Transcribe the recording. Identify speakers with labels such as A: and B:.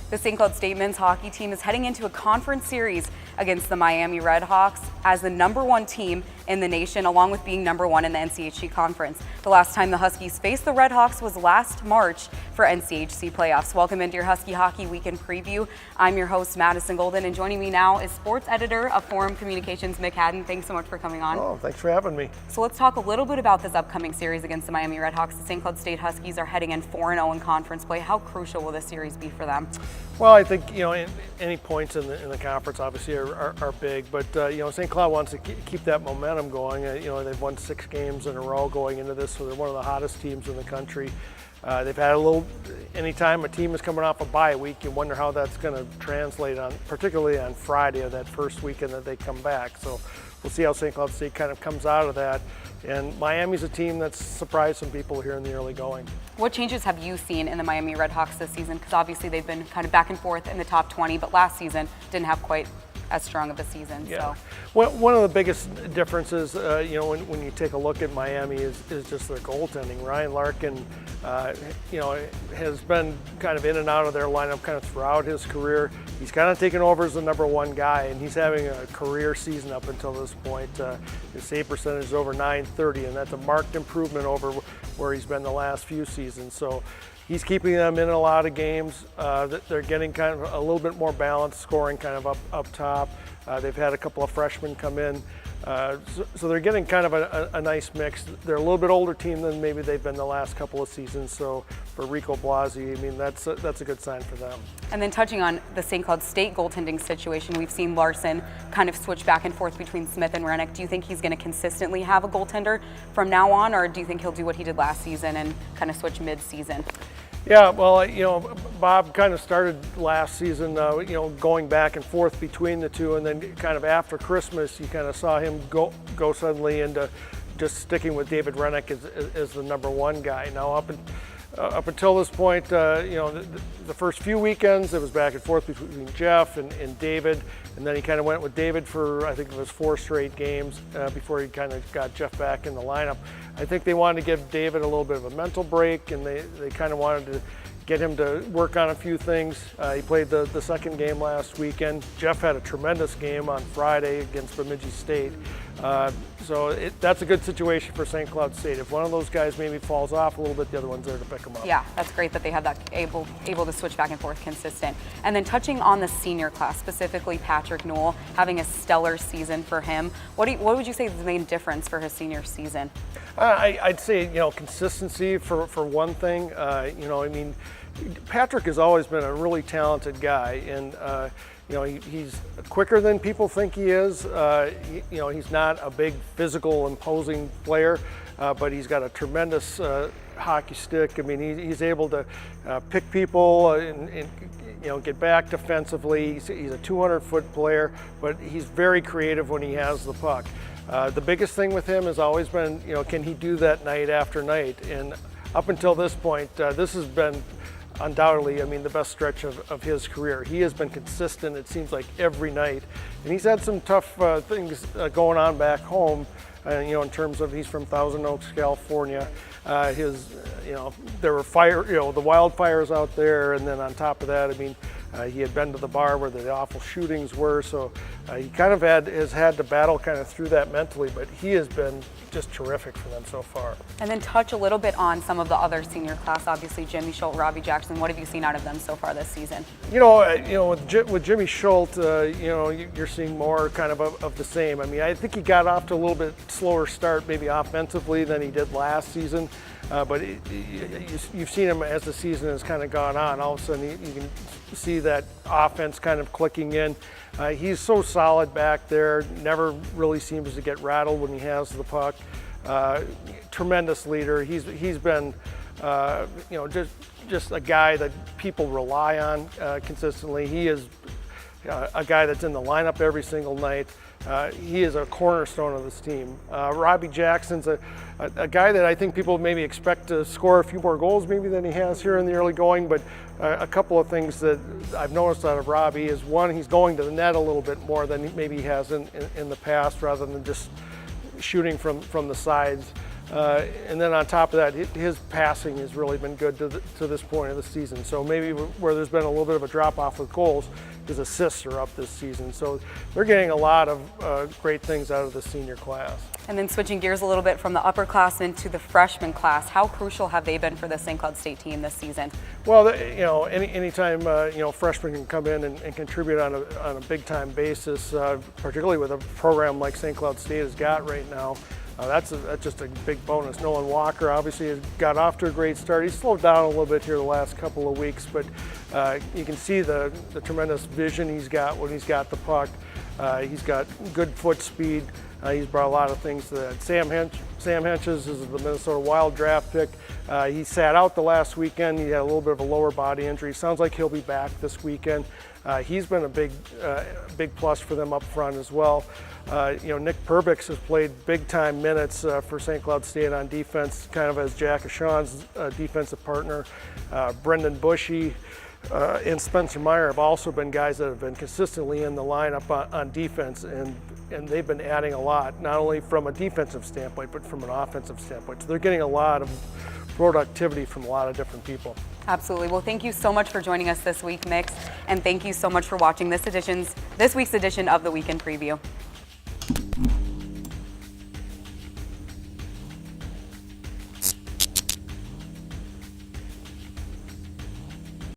A: The St. Cloud State men's hockey team is heading into a conference series against the Miami Redhawks as the #1 team in the nation, along with being #1 in the NCHC conference. The last time the Huskies faced the Redhawks was last March for NCHC playoffs. Welcome into your Husky Hockey Weekend Preview. I'm your host, Madison Golden, and joining me now is sports editor of Forum Communications, Mick Hatten. Thanks so much for coming on.
B: Oh, thanks for having me.
A: So let's talk a little bit about this upcoming series against the Miami Redhawks. The St. Cloud State Huskies are heading in 4-0 in conference play. How crucial will this series be for them?
B: Well, I think, any points in the conference obviously are big, but, St. Cloud wants to keep that momentum going. They've won 6 games in a row going into this, so they're one of the hottest teams in the country. They've had anytime a team is coming off a bye week, you wonder how that's going to translate particularly on Friday of that first weekend that they come back. So we'll see how St. Cloud State kind of comes out of that. And Miami's a team that's surprised some people here in the early going.
A: What changes have you seen in the Miami Redhawks this season? Because obviously they've been kind of back and forth in the top 20, but last season didn't have quite as strong of a season.
B: Yeah.
A: So.
B: Well, one of the biggest differences, when you take a look at Miami is just their goaltending. Ryan Larkin, has been kind of in and out of their lineup kind of throughout his career. He's kind of taken over as the #1 guy, and he's having a career season up until this point. His save percentage is over .930, and that's a marked improvement over where he's been the last few seasons. So he's keeping them in a lot of games. They're getting kind of a little bit more balanced scoring kind of up top. They've had a couple of freshmen come in. So they're getting kind of a nice mix. They're a little bit older team than maybe they've been the last couple of seasons. So for Rico Blasi, that's a good sign for them.
A: And then touching on the St. Cloud State goaltending situation, we've seen Larson kind of switch back and forth between Smith and Rennick. Do you think he's going to consistently have a goaltender from now on, or do you think he'll do what he did last season and kind of switch mid-season?
B: Yeah, well, Bob kind of started last season, going back and forth between the two, and then kind of after Christmas, you kind of saw him go suddenly into just sticking with David Rennick as the #1 guy. Now, up until this point, the first few weekends, it was back and forth between Jeff and David, and then he kind of went with David for, I think it was 4 straight games before he kind of got Jeff back in the lineup. I think they wanted to give David a little bit of a mental break, and they kind of wanted to get him to work on a few things. He played the second game last weekend. Jeff had a tremendous game on Friday against Bemidji State. So that's a good situation for St. Cloud State. If one of those guys maybe falls off a little bit, the other one's there to pick them up.
A: Yeah, that's great that they have that able to switch back and forth consistent. And then touching on the senior class, specifically Patrick Newell, having a stellar season for him. What would you say is the main difference for his senior season?
B: I'd say, consistency for one thing. Patrick has always been a really talented guy, and he's quicker than people think he is. He's not a big, physical, imposing player, but he's got a tremendous hockey stick. He's able to pick people and get back defensively. He's a 200-foot player, but he's very creative when he has the puck. The biggest thing with him has always been, can he do that night after night? And up until this point, this has been undoubtedly, the best stretch of his career. He has been consistent, it seems like, every night. And he's had some tough things going on back home, in terms of he's from Thousand Oaks, California. There were the wildfires out there, and then on top of that, he had been to the bar where the awful shootings were, so he kind of has had to battle kind of through that mentally, but he has been just terrific for them so far.
A: And then touch a little bit on some of the other senior class, obviously Jimmy Schultz, Robbie Jackson. What have you seen out of them so far this season?
B: With Jimmy Schultz, you're seeing more kind of the same. I think he got off to a little bit slower start, maybe offensively, than he did last season. But you've seen him as the season has kind of gone on. All of a sudden, you can see that offense kind of clicking in. He's so solid back there, never really seems to get rattled when he has the puck. Tremendous leader. He's been, just a guy that people rely on consistently. He is a guy that's in the lineup every single night. He is a cornerstone of this team. Robbie Jackson's a guy that I think people maybe expect to score a few more goals maybe than he has here in the early going, but a couple of things that I've noticed out of Robbie is, one, he's going to the net a little bit more than maybe he has in the past, rather than just shooting from the sides. And then on top of that, his passing has really been good to this point of the season. So maybe where there's been a little bit of a drop off with goals, his assists are up this season. So they're getting a lot of great things out of the senior class.
A: And then switching gears a little bit from the upperclassmen to the freshman class, how crucial have they been for the St. Cloud State team this season?
B: Well, anytime freshmen can come in and contribute on a big time basis, particularly with a program like St. Cloud State has got right now. That's just a big bonus. Nolan Walker obviously has got off to a great start. He's slowed down a little bit here the last couple of weeks, but you can see the tremendous vision he's got when he's got the puck. He's got good foot speed. He's brought a lot of things to that. Sam Henches is the Minnesota Wild draft pick. He sat out the last weekend. He had a little bit of a lower body injury. Sounds like he'll be back this weekend. He's been a big plus for them up front as well. Nick Perbix has played big-time minutes for St. Cloud State on defense, kind of as Jack Ashawn's defensive partner. Brendan Bushy and Spencer Meyer have also been guys that have been consistently in the lineup on defense, and they've been adding a lot, not only from a defensive standpoint, but from an offensive standpoint. So they're getting a lot of productivity from a lot of different people.
A: Absolutely. Well, thank you so much for joining us this week, Mick, and thank you so much for watching this week's edition of the Weekend Preview.